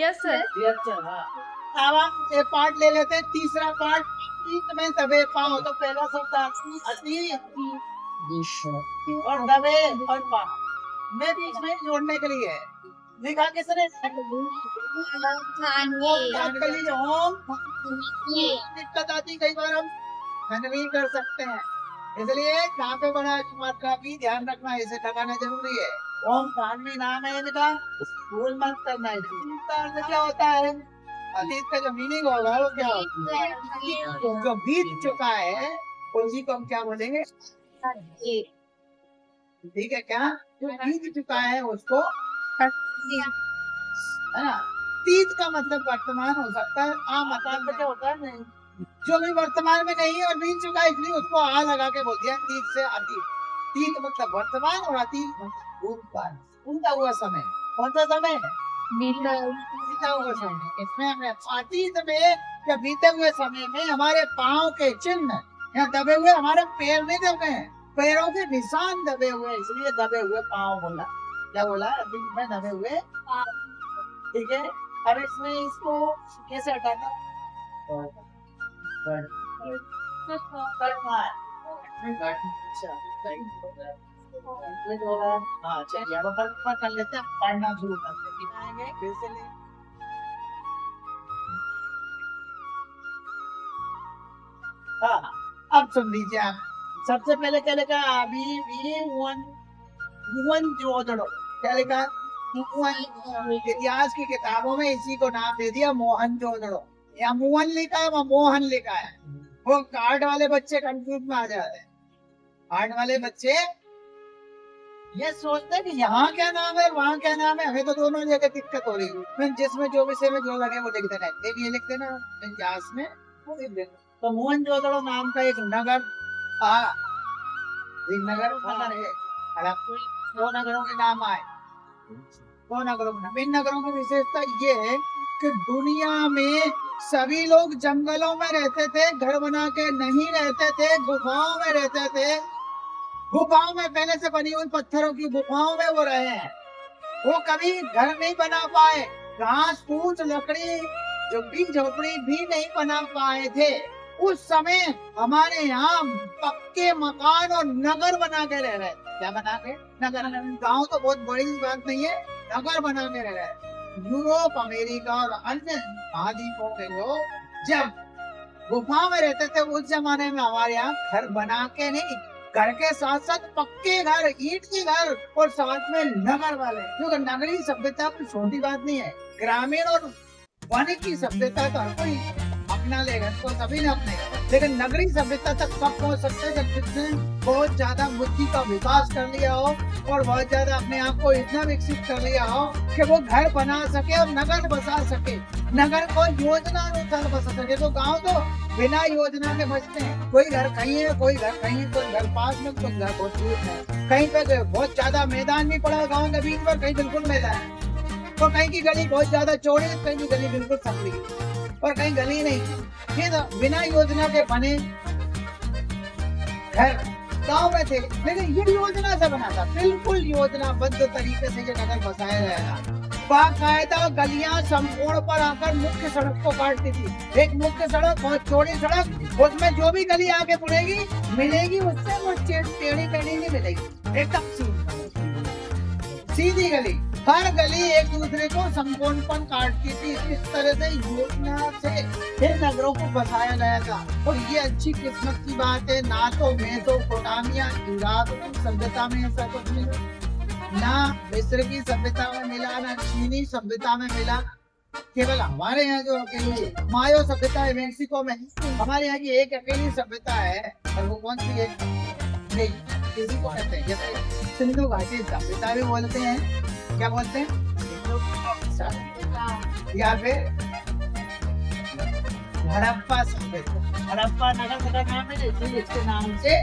Yes sir. अब हम एक पार्ट ले लेते हैं, तीसरा पार्ट अतीत में दबे पाँव। तो पहला शब्द अतीत और दबे और पाँव में बीच में जोड़ने के लिए लिखा किसने? ओम। दिक्कत आती कई बार हम नहीं कर सकते हैं, इसलिए कहाँ पे बड़ा मात्रा भी ध्यान रखना, इसे लगाना जरूरी है। ओम कानवी नाम है इनका, भूल मत करना है। क्या होता है अतीत का जो मीनिंग होगा वो क्या होता है? जो बीत चुका है उसी को हम क्या बोलेंगे? ठीक है क्या? जो बीत चुका है उसको है ना। अतीत का मतलब वर्तमान हो सकता है, आ मकान में क्या होता है नहीं, जो भी वर्तमान में नहीं है और बीत चुका है, इसलिए उसको आ लगा के बोल दिया अतीत से अतीत। अतीत मतलब वर्तमान और अतीत मतलब भूतकाल, बीता हुआ समय। कौन सा समय है? बीता हुआ समय। इसमें हमें अतीत में या बीते हुए समय में हमारे पाँव के चिन्ह या दबे हुए, हमारे पैर नहीं दबे हैं, पैरों के निशान दबे हुए, इसलिए दबे हुए पाँव बोला। क्या बोला? अतीत में दबे हुए पाँव। ठीक है, अब इसमें इसको कैसे हटाना? हाँ चलिए अब अपन कर लेते हैं, पढ़ना शुरू करते हैं। फिर से ले। हाँ अब सुन लीजिए आप, सबसे पहले क्या लिखा? अभी भी मोहन जोदड़ो। क्या लिखा? इतिहास की किताबों में इसी को नाम दे दिया मोहन जोदड़ो। या मोहन लिखा है वहाँ मोहन लिखा है, वो कार्ड वाले बच्चे कंफ्यूज में आ जाते हैं। कार्ड वाले बच्चे ये सोचते हैं कि यहाँ क्या नाम है वहाँ क्या नाम है, हमें तो दोनों जगह दिक्कत हो रही है। जिसमें जो विषय में जो लगे वो लिखते रहते, ये लिखते ना इतिहास में वो लिख देते। तो मोहन जोदड़ो नाम का एक नगर था, नगर है, दो नगरों के नाम आए। दो नगरों में, इन नगरों की विशेषता ये है कि दुनिया में सभी लोग जंगलों में रहते थे, घर बना के नहीं रहते थे, गुफाओं में रहते थे। गुफाओं में पहले से बनी हुई पत्थरों की गुफाओं में वो रहे हैं, वो कभी घर नहीं बना पाए, घास फूस लकड़ी झुग्गी झोपड़ी भी नहीं बना पाए थे। उस समय हमारे यहाँ पक्के मकान और नगर बना के रह रहे। क्या बना के? नगर। गांव तो बहुत बड़ी बात नहीं है, नगर बना के रह रहे। यूरोप, अमेरिका और अन्य महाद्वीपों के लोग जब गुफा में रहते थे उस जमाने में हमारे यहाँ घर बना के नहीं, घर के साथ साथ पक्के घर, ईंट के घर और साथ में नगर वाले। क्योंकि नगरीय सभ्यता कोई छोटी बात नहीं है, ग्रामीण और वन की सभ्यता तो हर कोई अपना लेगा, तो सभी ने अपनेगा, लेकिन नगरीय सभ्यता तक कब पहुंच सकते हैं? जब जिसने बहुत ज्यादा बुद्धि का विकास कर लिया हो और बहुत ज्यादा अपने आप को इतना विकसित कर लिया हो कि वो घर बना सके और नगर बसा सके, नगर को योजना अनुसार बसा सके। तो गांव तो बिना योजना के बचते हैं, कोई घर कहीं है, कोई घर कहीं है, कोई घर पास में, कोई घर बहुत दूर है, कहीं पे बहुत ज्यादा मैदान भी पड़ा गाँव के बीच में, कहीं बिल्कुल मैदान है, तो कहीं की गली बहुत ज्यादा चौड़ी है, कहीं की गली बिल्कुल संकरी और कहीं गली नहीं। ये तो बिना योजना के बने घर गांव में थे, लेकिन ये योजना से बना था, बिल्कुल योजनाबद्ध तरीके से ये नगर बसाया जाएगा। बाकायदा गलियां संपूर्ण पर आकर मुख्य सड़क को काटती थी। एक मुख्य सड़क, बहुत चौड़ी सड़क, उसमें जो भी गली आगे मुड़ेगी मिलेगी उससे वो टेढ़ी मेढ़ी नहीं मिलेगी, एकदम सीधी गली। हर गली एक दूसरे को संपूर्णपण काटती थी। इस तरह से योजना से इन नगरों को बसाया गया था। और ये अच्छी किस्मत की बात है, ना तो मेसोपोटामिया इराक की सभ्यता में ऐसा कुछ मिला, ना मिस्र की सभ्यता में मिला, ना चीनी सभ्यता में मिला। केवल हमारे यहाँ जो अकेली मायो सभ्यता है मेक्सिको में, हमारे यहाँ की एक अकेली सभ्यता है, और वो कौन सी है? नहीं, किसी को कहते हैं, जैसे सिंधु घाटी सभ्यता भी बोलते हैं। क्या बोलते हैं? या फिर हड़प्पा सभ्यता। हड़प्पा नगर का नाम है, इसलिए इसके नाम से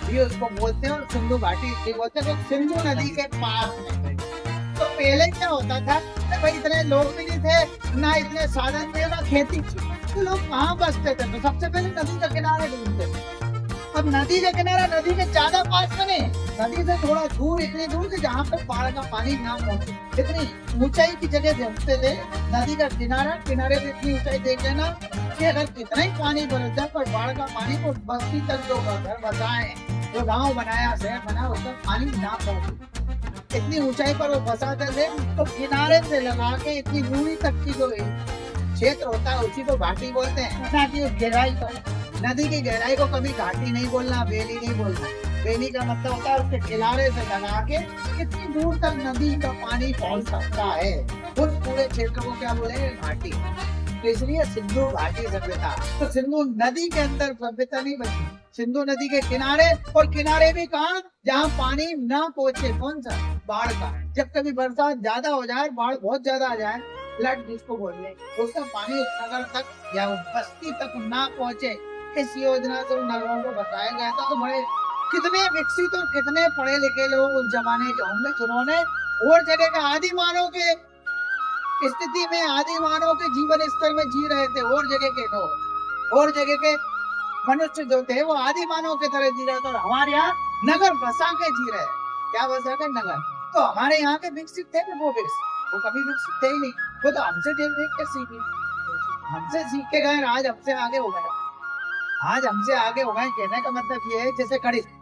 भी उसको बोलते हैं। और सिंधु घाटी इसलिए बोलते हैं, तो सिंधु नदी के पास में। तो पहले क्या होता था, भाई इतने लोग भी नहीं थे, ना इतने साधन थे, ना खेती थी, तो लोग कहाँ बसते थे? तो सबसे पहले नदी का किनारा ढूंढते थे। अब नदी का किनारा नदी के ज्यादा पास में नहीं, नदी से थोड़ा दूर, इतनी दूर कि जहाँ पे बाढ़ का पानी ना पहुंचे, इतनी ऊंचाई की जगह देखते थे। नदी का किनारा, किनारे से इतनी ऊंचाई देख लेना कि अगर कितना ही पानी बरस जाए पर बाढ़ का पानी को बस्ती तक जो घर बसाए, जो गांव बनाया, शहर बना, उसमें पानी ना पहुंचे, इतनी ऊंचाई पर वो बसाते थे। तो किनारे से लगा के इतनी दूरी तक की जो क्षेत्र होता है उसी को घाटी बोलते हैं, ना कि गहराई को। नदी की गहराई को कभी घाटी नहीं बोलना, बेली नहीं बोलना। बेली का मतलब होता है उसके किनारे से लगा के कितनी दूर तक नदी का पानी पहुंच सकता है, उस पूरे क्षेत्र को क्या बोलेंगे? घाटी। तो इसलिए सिंधु घाटी सभ्यता। तो सिंधु नदी के अंदर सभ्यता नहीं बची, सिंधु नदी के किनारे, और किनारे भी कहाँ? जहाँ पानी ना पहुंचे। कौन सा? बाढ़ का। जब कभी बरसात ज्यादा हो जाए, बाढ़ बहुत ज्यादा आ जाए, फ्लड जिसको बोलते हैं, उसका पानी उस नगर तक या बस्ती तक ना पहुंचे, इस योजना से उन नगरों को बसाया गया था। तो बड़े कितने विकसित और कितने पढ़े लिखे लोग उस जमाने के होंगे जिन्होंने और जगह के आदि मानव के स्थिति में, आदि मानव के जीवन स्तर में जी रहे थे। और जगह के लोग, और जगह के मनुष्य जो थे वो आदि मानव के तरह जी रहे थे, और हमारे यहाँ नगर बसा के जी रहे। क्या बसा के? नगर। तो हमारे यहाँ के विकसित थे वो विकसित, वो कभी विकसित थे ही नहीं। वो तो हमसे देख देख के सीखे, हमसे सीख के गए, आज हमसे आगे हो गए। आज हमसे आगे हो गए कहने का मतलब ये है जैसे गणित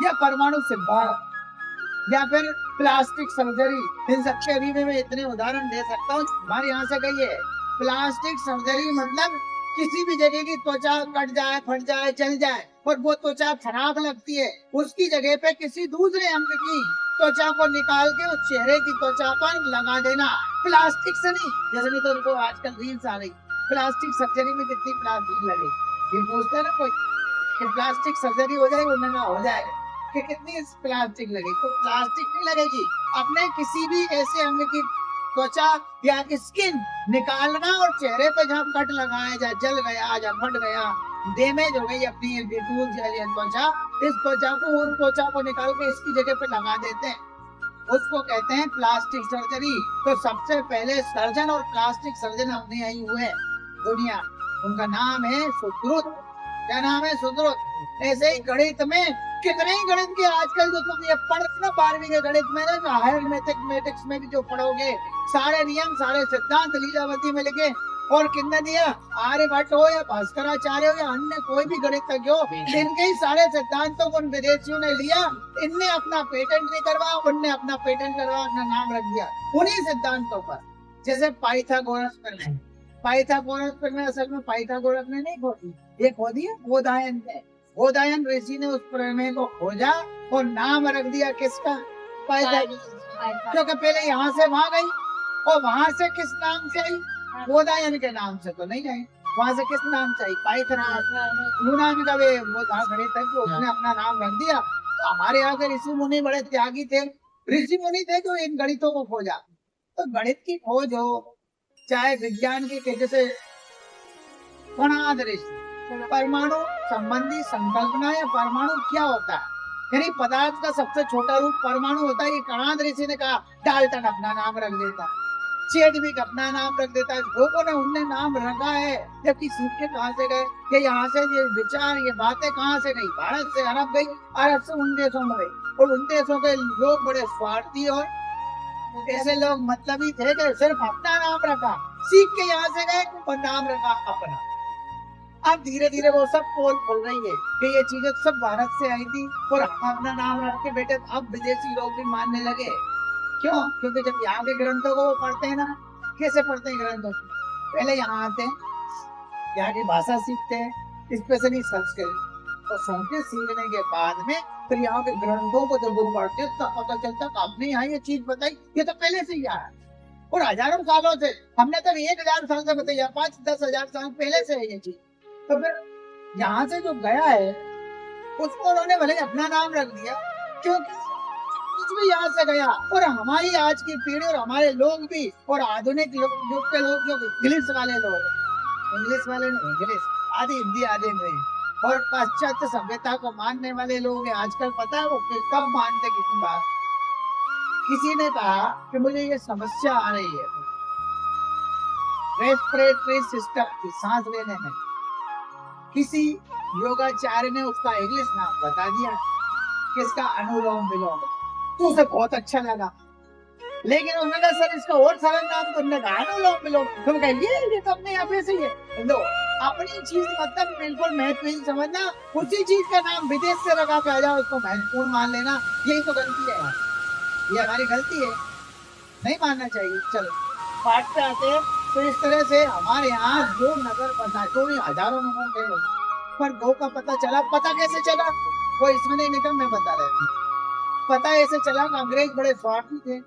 या परमाणु सिद्धांत या फिर प्लास्टिक सर्जरी, इन सबके अभी में मैं इतने उदाहरण दे सकता हूँ। हमारे यहाँ से गई है प्लास्टिक सर्जरी, मतलब किसी भी जगह की त्वचा कट जाए, फट जाए, जल जाए और वो त्वचा खराब लगती है, उसकी जगह पे किसी दूसरे अंग की त्वचा को निकाल के उस चेहरे की त्वचा पर लगा देना, प्लास्टिक से नहीं। जैसे नहीं तो उनको आजकल रील्स आ रही, प्लास्टिक सर्जरी में कितनी प्लास्टिक लगेगी, ये पूछते है ना कोई कि प्लास्टिक सर्जरी हो जाएगी, उन्होंने हो जाएगा कि कितनी प्लास्टिक लगेगी। तो प्लास्टिक नहीं लगेगी, अपने किसी भी ऐसे अंग की त्वचा या स्किन निकालना और चेहरे पे जहाँ कट लगाया जाए, जल गया या फट गया, डैमेज हो गई अपनी त्वचा, इस त्वचा को, उस त्वचा को निकाल के इसकी जगह पे लगा देते हैं, उसको कहते हैं प्लास्टिक सर्जरी। तो सबसे पहले सर्जन और प्लास्टिक सर्जन अपने यही हुए दुनिया, उनका नाम है सुश्रुत। क्या नाम है? सुश्रुत। ऐसे ही गणित में कितने ही गणित के आजकल जो तुम ये पढ़ ना 12वीं के गणित में ना, हायर मैथमेटिक्स में भी जो पढ़ोगे, सारे नियम, सारे सिद्धांत लीलावती में लिखे। और किसने दिया? आर्यभट्ट हो या भास्कराचार्य हो या अन्य कोई भी गणितज्ञ हो, इनके ही सारे सिद्धांतों को उन विदेशियों ने लिया, इनने अपना पेटेंट नहीं करवाया, उनने अपना पेटेंट करवा अपना नाम रख दिया उन्हीं सिद्धांतों पर। जैसे पाइथागोरस प्रमेय, पाइथागोरस प्रमेय असल में पाइथागोरस ने नहीं खोजी, ये खोदी है बोधायन ने। बोधायन ऋषि ने उस प्रमेय को खोजा और नाम रख दिया किसका? पाइथागोरस। क्योंकि पहले यहाँ से वहां गई और वहां से किस नाम से आई? बोधायन के नाम से तो नहीं आई, वहां से किस नाम से आई? पाइथागोरस। यूनान का वे वो था गणितज्ञ, उसने अपना नाम रख दिया। तो हमारे यहाँ के ऋषि मुनि बड़े त्यागी थे, ऋषि मुनि थे जो इन गणितों को खोजा। तो गणित की खोज हो चाहे विज्ञान की, जैसे कणाद ऋषि, परमाणु संबंधी संकल्पना या परमाणु क्या होता है, यानी पदार्थ का सबसे छोटा रूप परमाणु होता है, ये कणाद ऋषि ने कहा। डाल्टन अपना नाम रख देता, चेडविक अपना नाम रख देता है, लोगों ने उनने नाम रखा है। जबकि सीख के कहाँ से गए? कि यहाँ से ये विचार, ये बातें कहाँ से गई? भारत से अरब गई, अरब से उन देशों में गई, और उन देशों के लोग बड़े स्वार्थी और ऐसे लोग मतलबी थे कि सिर्फ अपना नाम रखा, सीख के यहाँ से गए और नाम रखा अपना। अब धीरे धीरे वो सब पोल खुल रही है कि ये चीजें सब भारत से आई थी और हम अपना नाम रख के बैठे, अब विदेशी लोग भी मानने लगे। क्यों? क्योंकि जब यहाँ के ग्रंथों को वो पढ़ते हैं ना, कैसे पढ़ते हैं ग्रंथों को? पहले यहाँ आते हैं, यहाँ की भाषा सीखते हैं, स्पेशली संस्कृत, और संस्कृत सीखने के बाद में फिर यहाँ के ग्रंथों को जब वो पढ़ते हैं तब पता चलता कि आपने यहाँ ये चीज बताई, ये तो पहले से ही आया और हजारों सालों से, हमने तब 1000 साल से बताया, 5-10 हजार साल पहले से है ये चीज। तो फिर यहाँ से जो गया है उसको उन्होंने भले अपना नाम रख दिया, क्योंकि कुछ भी यहाँ से गया। और हमारी आज की पीढ़ी और हमारे लोग भी, और आधुनिक युग के लोग जो इंग्लिश वाले लोग, इंग्लिश वाले इंग्लिश आधी हिंदी आधे अंग्रेजी, और पाश्चात्य सभ्यता को मानने वाले लोग आजकल पता है वो कब मानते किसी बात। किसी ने कहा कि मुझे ये समस्या आ रही है रेस्पिरेटरी सिस्टम की, सांस लेने में, किसी योगाचार्य ने उसका इंग्लिश नाम बता दिया किसका अनुलोम विलोम। तो उसे बहुत अच्छा लगा, लेकिन उन्होंने सर इसका और सरल नाम तुमने कहा अनुलोम विलोम, तुम कहेंगे ये तो अपने यहाँ पे से ही है। लो, अपनी चीज मतलब बिल्कुल महत्वपूर्ण समझना, उसी चीज का नाम विदेश से लगा के आ जाओ उसको महत्वपूर्ण मान लेना, यही तो गलती है, ये हमारी गलती है, नहीं मानना चाहिए। चलो पाठ पे आते हैं। तो इस तरह से हमारे यहाँ दो नगर बसा, तो हजारों नगर थे लोग, पर दो का पता चला। पता कैसे चला वो इसमें नहीं निकल, मैं बता रहा हूँ। पता ऐसे चला कि अंग्रेज बड़े स्वार्थी थे,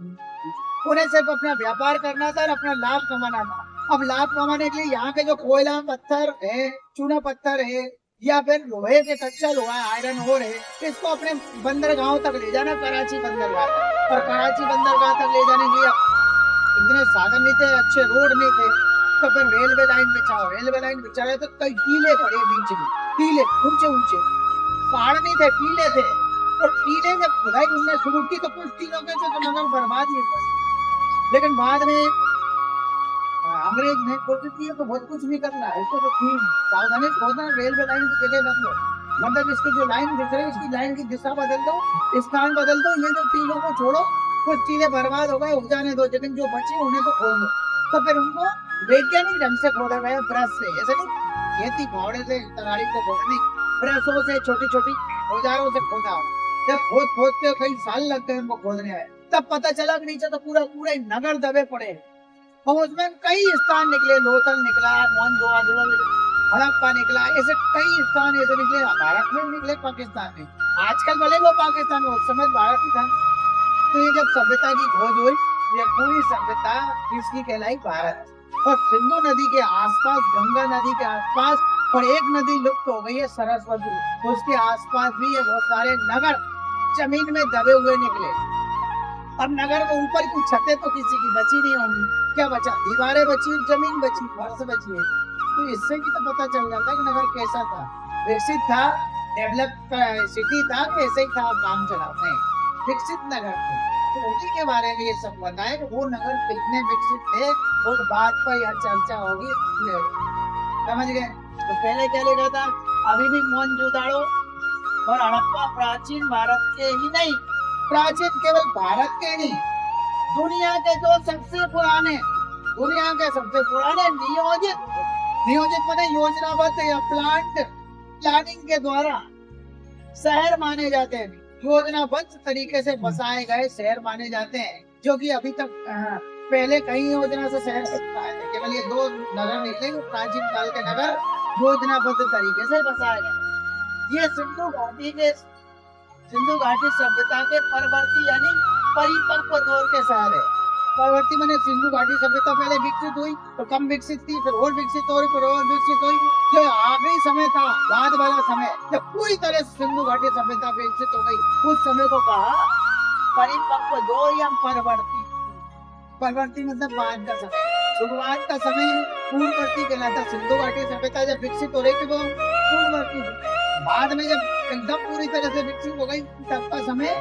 उन्हें सिर्फ अपना व्यापार करना था और अपना लाभ कमाना था। अब लाभ कमाने के लिए यहाँ के जो कोयला पत्थर है, चूना पत्थर है, या फिर लोहे के कच्चा लोहा आयरन ओर है, इसको अपने बंदरगाहों तक ले जाना, कराची बंदरगाह तक। और कराची बंदरगाह तक ले जाने के लिए इतने साधन नहीं थे, अच्छे रोड नहीं थे, तो फिर रेलवे लाइन बिछाओ। रेलवे लाइन बिछाए तो कई टीले पड़े बीच में, टीले ऊंचे ऊंचे, पहाड़ नहीं थे, टीले थे। और टीले जब खुदाई उनने शुरू की तो कुछ टीलों के तो नगर बर्बाद ही हुए। लेकिन बाद में अंग्रेज ने कोशिश की तो बहुत कुछ भी करना है, इसको तो सावधानी से खोदना, रेलवे लाइन की जगह बदलो, मतलब इसकी जो लाइन दिख रही है इसकी लाइन की दिशा बदल दो, स्थान बदल दो, ये जो टीलों को छोड़ो, कुछ चीजें बर्बाद हो गए हो जाने दो, लेकिन जो बची उन्हें तो खोद दो। तो फिर उनको वैज्ञानिक ढंग से खोदा गया, ब्रश से, ऐसे नहीं खेती फावड़े से तगाड़ी से खोदने, ब्रशों से छोटी छोटी औजारों से खोदा। जब खोद खोद के कई साल लग गए उनको खोदने आए, तब पता चला कि नीचे तो पूरा पूरा नगर दबे पड़े, और उसमें कई स्थान निकले, लोथल निकला, मोहनजोदड़ो, हड़प्पा निकला, ऐसे कई स्थान ऐसे निकले, भारत में निकले, पाकिस्तान में। आजकल भले वो पाकिस्तान में, उस समय भारत ही था। तो ये जब सभ्यता की खोज हुई, ये पूरी सभ्यता किसकी कहलाई? भारत। और सिंधु नदी के आसपास, गंगा नदी के आसपास, और एक नदी लुप्त हो गई है सरस्वती, उसके आसपास भी ये बहुत सारे नगर जमीन में दबे हुए निकले। अब नगर में ऊपर की छतें तो किसी की बची नहीं होंगी, क्या बचा? दीवारें बची, जमीन बची, फर्श बची है। तो इससे भी तो पता चल जाता है कि नगर कैसा था, विकसित था, डेवलप सिटी था, कैसे ही था, काम चला नहीं, विकसित नगर थे। तो उसी के बारे में ये सब बताया कि वो नगर कितने विकसित थे, उस बात पर यह चर्चा होगी, समझ गए? तो पहले क्या लिखा था? अभी भी मोहनजोदड़ो और हड़प्पा प्राचीन भारत के ही नहीं, प्राचीन केवल भारत के नहीं, दुनिया के जो सबसे पुराने, दुनिया के सबसे पुराने नियोजित माने योजनाबद्ध या प्लानिंग के द्वारा शहर माने जाते हैं, योजनाबद्ध तरीके से बसाए गए शहर माने जाते हैं, जो कि अभी तक पहले कई योजना से शहर बनता है। केवल ये दो नगर निकले प्राचीन काल के नगर योजनाबद्ध तरीके से बसाए गए। ये सिंधु घाटी सभ्यता के परवर्ती यानी परिपक्व दौर के शहर है। परवर्ती माने सिंधु घाटी सभ्यता पहले विकसित हुई तो कम विकसित थी, फिर और विकसित हुई, फिर और विकसित हुई। जो आखिरी समय था, बाद वाला समय, जब पूरी तरह सिंधु घाटी सभ्यता विकसित हो गई, उस समय को कहा परिपक्व दौर या परवर्ती। परवर्ती मतलब बाद का समय, शुरुआत का समय पूर्ववर्ती कहलाता। सिंधु घाटी सभ्यता जब विकसित हो रही थी वो पूर्ववर्ती, बाद में जब एकदम पूरी तरह से विकसित हो गई तब का समय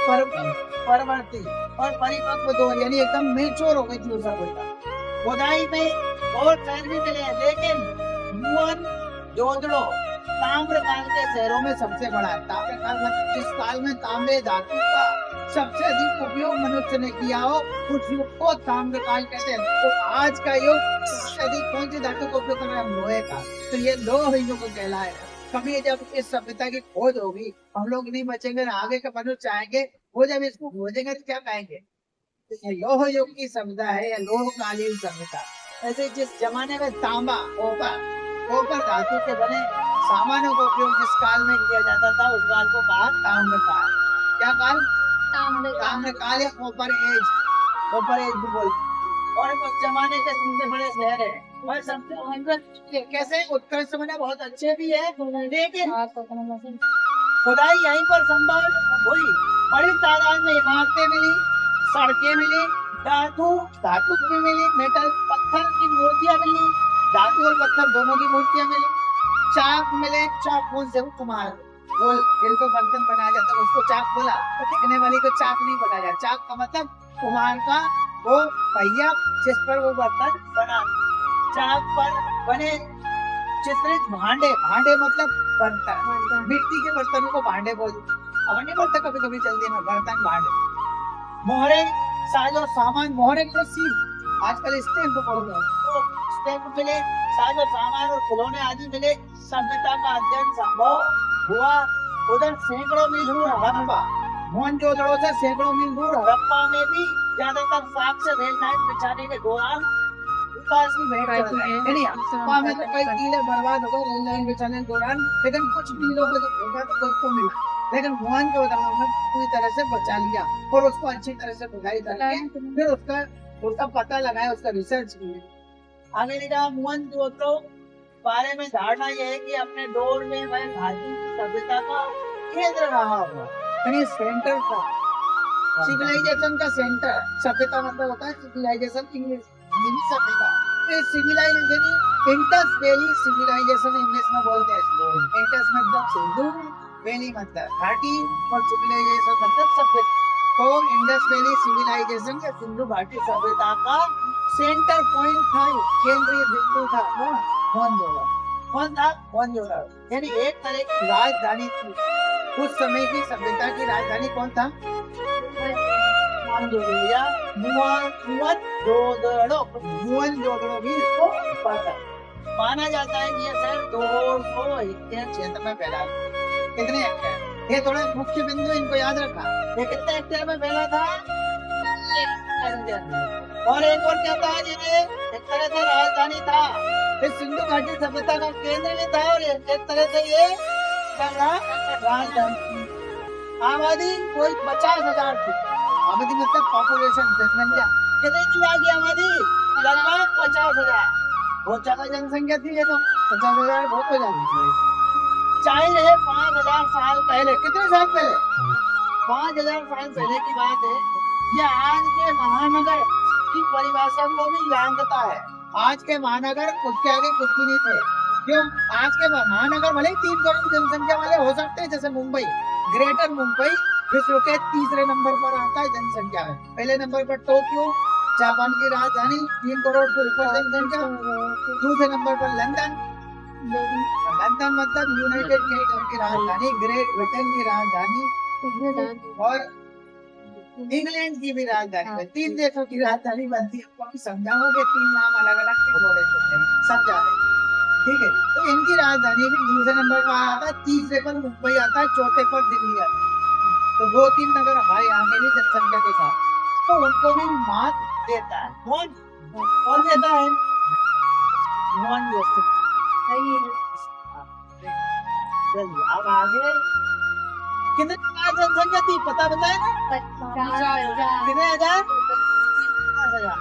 परवर्ती। और परिपक्व दौर यानी एकदम मेच्योर हो गई थी उसका कोई। खुदाई में बहुत शहर भी मिले, लेकिन मोहनजोदड़ो ताम्रकाल के शहरों में सबसे बड़ा है। ताम्रकाल मतलब जिस काल में तांबे धातु का सबसे अधिक उपयोग मनुष्य ने किया हो, उस युग को ताम्रकाल कहते हैं। तो आज का युग सबसे अधिक कौन सी धातु का उपयोग कर रहे हैं? लोहे का। तो ये लोह युग कहलाएगा। कभी जब इस सभ्यता की खोज होगी, हम लोग नहीं बचेंगे, आगे का मनुष्य चाहेंगे, वो जब इसको खोजेंगे तो क्या कहेंगे? लोह युग की सभ्यता है या लोहकालीन सभ्यता। ऐसे जिस जमाने में तांबा, कॉपर धातु के बने सामानों का उपयोग जिस काल में किया जाता था, उस काल को कहा ताम्रकाल। क्या काल? ताम्रकाल या कॉपर एज भी बोलते। और उस जमाने के सबसे बड़े शहर है, और सबसे कैसे उत्कृष्ट बने, बहुत अच्छे भी है, लेकिन खुदाई यहीं पर संभव हुई। बड़ी तादाद में इमारतें मिली, सड़कें मिली, धातु भी मिली, मेटल पत्थर की मूर्तियां मिली, धातु और पत्थर दोनों की मूर्तियां मिली, चाक मिले। चाक कौन से? कुम्हार, वो जिनको बर्तन बनाया जाता है उसको चाक बोला, दिखने वाली को चाक नहीं बोला जाता। चाक का मतलब कुम्हार का वो पहिया जिस पर वो बर्तन बना। चाक पर बने चित्रित भांडे मतलब बर्तन, मिट्टी के बर्तनों को भांडे बोलते। अब नहीं बोलते कभी कभी जल्दी में बर्तन भांडे, मोहरे साजो सामान, मोहरे को चीज आजकल स्टैम्प बोलते हैं, तो स्टैम्प मिले, साजो सामान और खिलौने आदि मिले, सभ्यता का अध्ययन संभव हुआ। उधर सैकड़ों मील दूर हड़प्पा, मोहनजोदड़ो से सैकड़ों मील दूर हड़प्पा में भी ज्यादातर साग से रेल लाइन बिछाने के दौरान हड़प्पा में तो कई टीले बर्बाद हो गए रेल लाइन बिछाने के दौरान, लेकिन कुछ टीलों को जो होगा तो कुछ को मिला, लेकिन मोहनजोदड़ो ने पूरी तरह से बचा लिया और उसको अच्छी तरह से बुझाई करके फिर उसका पता लगाया, उसका रिसर्च किया। अमेरिका मोहनजोदड़ो बारे में धारणा यह है कि अपने दौर में वह भारतीय सभ्यता का केंद्र रहा हुआ, यानी सेंटर था, सिविलाइजेशन का सेंटर। सभ्यता मतलब होता है सिविलाइजेशन, इंग्लिश सभ्यता, civilisation Indus valley civilisation English में बोलते हैं। इंडस मतलब सिंधु, वैली मतलब घाटी और सिविलाइजेशन मतलब सभ्यता। तो इंडस वैली सिविलाइजेशन या सिंधु घाटी सभ्यता का सेंटर पॉइंट था, केंद्रीय बिंदु था मोहनजोदड़ो। कौन था? मोहनजोदड़ो, यानी एक तरह की राजधानी थी उस समय की सभ्यता की राजधानी। कौन था? मोहनजोदड़ो भी इसको पता है। माना जाता है कि यह शहर 200 हेक्टेयर क्षेत्र में फैला है। कितने हेक्टेयर? ये थोड़ा मुख्य बिंदु इनको याद रखा। ये कितने हेक्टेयर में फैला था? और एक और क्या था, ये एक तरह से राजधानी था, फिर सिंधु घाटी सभ्यता का केंद्र भी था और एक तरह से ये राजधानी। आबादी कोई 50,000 थी। आबादी मतलब पॉपुलेशन, जनसंख्या कितनी थी? आगे आबादी लगभग 50,000। बहुत ज्यादा जनसंख्या थी ये तो, 50,000 बहुत हो जाती। चाहे 5,000 साल पहले, कितने साल पहले? 5,000 साल पहले की बात है। यह आज के महानगर की परिभाषा को भी जानता है। आज के महानगर उसके आगे कुछ भी नहीं थे। क्यों? आज के महानगर भले ही 3 करोड़ जनसंख्या वाले हो सकते हैं, जैसे मुंबई, ग्रेटर मुंबई विश्व के तीसरे नंबर पर आता है जनसंख्या में। पहले नंबर पर टोक्यो, जापान की राजधानी, 3 करोड़ से ऊपर जनसंख्या। दूसरे नंबर पर लंदन, लंदन मतलब यूनाइटेड किंगडम की राजधानी, ग्रेट ब्रिटेन की राजधानी और इंग्लैंड की भी राजधानी। 3 देशों की राजधानी बनती है। आपको समझाओगे 3 नाम अलग अलग क्यों बोले समझा रहे, ठीक है? तो इनकी राजधानी भी दूसरे नंबर पर आता है, तीसरे पर मुंबई आता है, चौथे पर दिल्ली आता है। तो 2-3 नगर हमारे यहाँ के लिए जनसंख्या के साथ, तो उनको भी मात देता है। कौन देता है? मोहनजोदड़ो। अब आगे कितने जनसंख्या थी पता बताए ना? 50,000। कितने हजार? 50,000।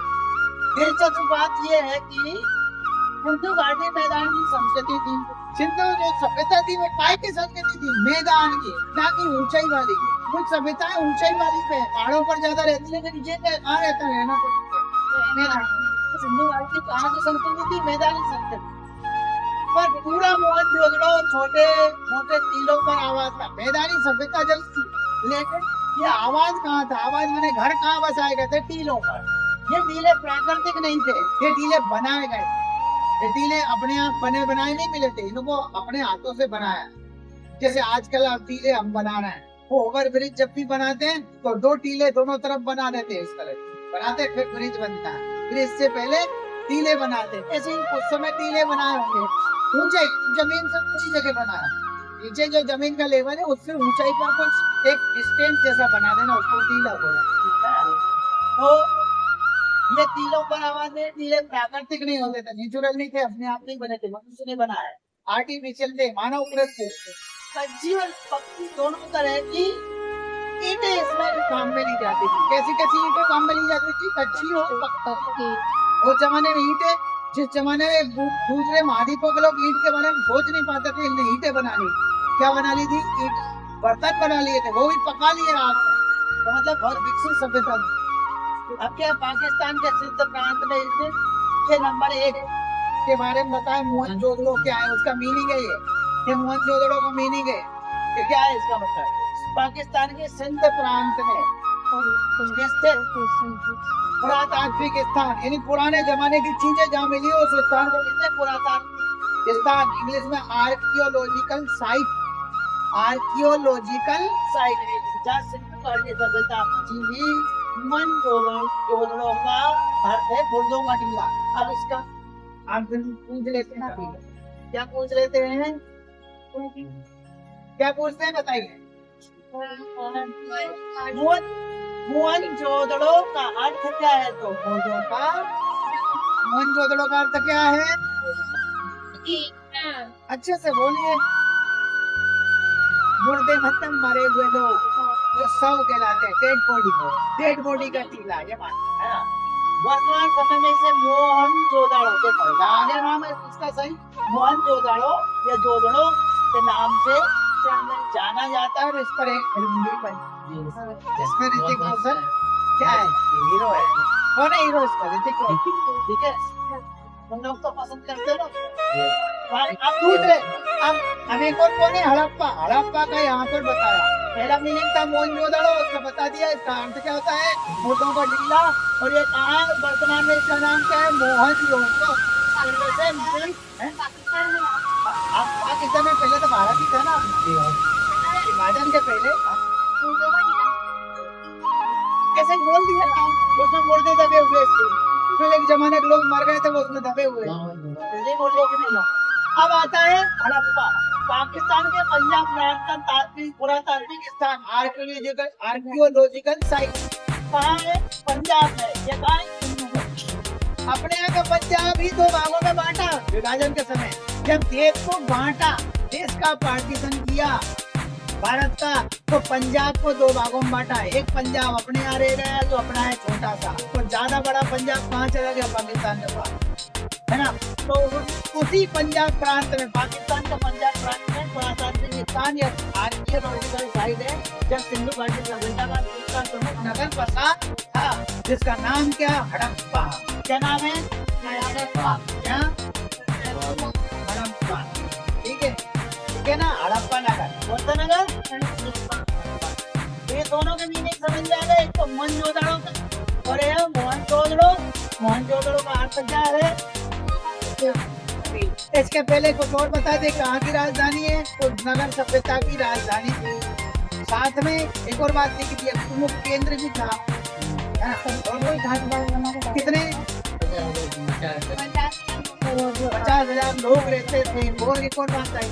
दिलचस्प बात यह है कि सिंधु घाटी मैदान की संस्कृति थी। सिंधु जो सभ्यता थी वो काय की संस्कृति थी? मैदान की, ना कि ऊंचाई वाली की। कुछ सभ्यताएं ऊंचाई वाली पे पहाड़ों पर ज्यादा रहती है, लेकिन नीचे कहाँ रहता है ना? सिंधु घाटी कहाँ की संस्कृति थी? मैदानी संस्कृति। पर पूरा मोहनजोदड़ो छोटे मोटे टीलों पर आवाज था। मैदानी सभ्यता जल थी, लेकिन ये आवाज कहाँ था? आवाज मैंने घर कहाँ बसाए गए थे? टीलों पर। ये टीले प्राकृतिक नहीं थे, ये टीले बनाए गए। ये टीले अपने आप बने बनाए नहीं मिले थे, इनको अपने हाथों से बनाया। जैसे आजकल अब टीले हम बना रहे हैं, वो ओवर ब्रिज जब भी बनाते हैं तो 2 टीले दोनों तरफ बना देते हैं, इस तरह बनाते फिर ब्रिज बनता है। फिर इससे पहले टीले बनाते, ऐसे ही उस समय टीले बनाए होंगे। ऊंचे जमीन से ऊंची जगह बनाया, नीचे जो जमीन का लेवल है उससे ऊंचाई पर कुछ एक स्टैंड जैसा बना देना, उसको टीला बोला। तो ये टीलों पर आवाज है। टीले प्राकृतिक नहीं होते थे, नेचुरल नहीं थे, अपने आप नहीं बने थे, मनुष्य ने बनाया, आर्टिफिशियल थे, मानव कृत थे। सब्जी और पक्षी दोनों तरह की ईंटें इसमें काम में ली जाती थी। कैसी ईंटें काम में ली जाती थी? कच्ची और पक्की। उस जमाने में ईंटें, जिस जमाने में दूसरे महाद्वीपों के लोग ईंट के बारे में सोच नहीं पाते थे, इनने ईंटें बना ली। क्या बना ली थी? ईंट, बर्तन बना लिए थे, वो भी पका लिए आग में। तो मतलब बहुत विकसित सभ्यता थी। अब क्या पाकिस्तान के सिंध प्रांत में इसके नंबर 1 के बारे में बताए। मोहनजोदड़ो क्या है, उसका मीनिंग है ये मोहनजोदड़ो का मीनिंग है कि क्या है इसका मतलब? पाकिस्तान के सिंध प्रांत में पुरातात्विक स्थान, यानी पुराने जमाने की चीजें जहाँ मिली उस स्थान को कहते हैं पुरातात्विक स्थान। इंग्लिश में आर्कियोलॉजिकल साइट। आर्कियोलॉजिकल साइट है जहाँ सिंधु घाटी सभ्यता जीवी मन जोड़ों का अर्थ है बुल्दों का टीला। अब इसका आप पूछ लेते हैं अभी। क्या पूछ लेते हैं? क्या पूछते हैं बताइए। मोहनजोदड़ो का अर्थ क्या है? तो मोहनजोदड़ो का अर्थ क्या है? अच्छे से बोलिए। मुर्दे मतलब मरे हुए लोग जो शव कहलाते हैं, डेड बॉडी का टीला, ये बात है ना। वर्तमान समय में इसे मोहनजोदड़ो के आगे नाम है इसका सही मोहनजोदड़ो या जोदड़ो के नाम से जाना जाता है। और इस पर एक फिल्म भी बनी जिसमें ऋतिक रोशन क्या है, हीरो है। कौन है हीरो इसका? ऋतिक रोशन। ठीक है, तुम लोग तो पसंद करते हो। अब दूसरे, अब एक और कौन है? हड़प्पा। हड़प्पा का यहाँ पर बताया, पहला मीनिंग था मोहनजोदड़ो, उसका बता दिया। इसका अर्थ क्या होता है? मुर्दों का टीला। और ये कहाँ है? वर्तमान में इसका नाम क्या है? मोहनजोदड़ो। पाकिस्तान में पहले तो भारत ही था ना, विभाजन के पहले। ऐसे बोल दिया ना, उसमें मुर्दे दबे हुए थे, तो एक जमाने के लोग मर गए थे, वो उसमें दबे हुए। अब आता है हड़प्पा, पाकिस्तान के पंजाब प्रांत का तात्विक पुरातात्विक स्थान आर्कियोलॉजिकल साइट कहाँ है? पंजाब में। ये कहाँ है? अपने यहाँ का पंजाब ही दो भागों में बांटा विभाजन के समय। जब देश को बांटा, देश का पार्टीशन किया भारत का, तो पंजाब को दो भागों में बांटा। एक पंजाब अपने यहाँ रह गया जो अपना है छोटा सा, तो ज्यादा बड़ा पंजाब कहाँ चला गया? पाकिस्तान के पास, है ना। तो उसी पंजाब प्रांत में, पाकिस्तान का पंजाब प्रांत में पुरातात्विक स्थान या आर्कियोलॉजिकल साइट है, जब सिंधु घाटी सभ्यता का दूसरा प्रमुख नगर बसा था, जिसका नाम क्या? हड़प्पा। क्या नाम है? क्या? हड़प्पा। ठीक है ना, हड़प्पा नगर। कौन सा नगर? ये दोनों के मीनिंग समझ में आ गए। एक तो मोहनजोदड़ो का और ये मोहनजोदड़ो। मोहनजोदड़ो का अर्थ क्या है? इसके पहले कुछ और बता दे, कहाँ की राजधानी है? तो नगर सभ्यता की राजधानी थी। साथ में एक और बात लिखी थी, प्रमुख केंद्र भी था। कितने? 50,000 लोग रहते थे। और एक और बात आई,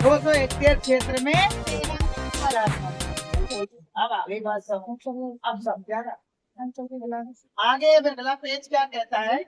200 हेक्टेयर क्षेत्र में। अब आगे बात सब अब समझा ना। आगे अगला पेज क्या कहता है?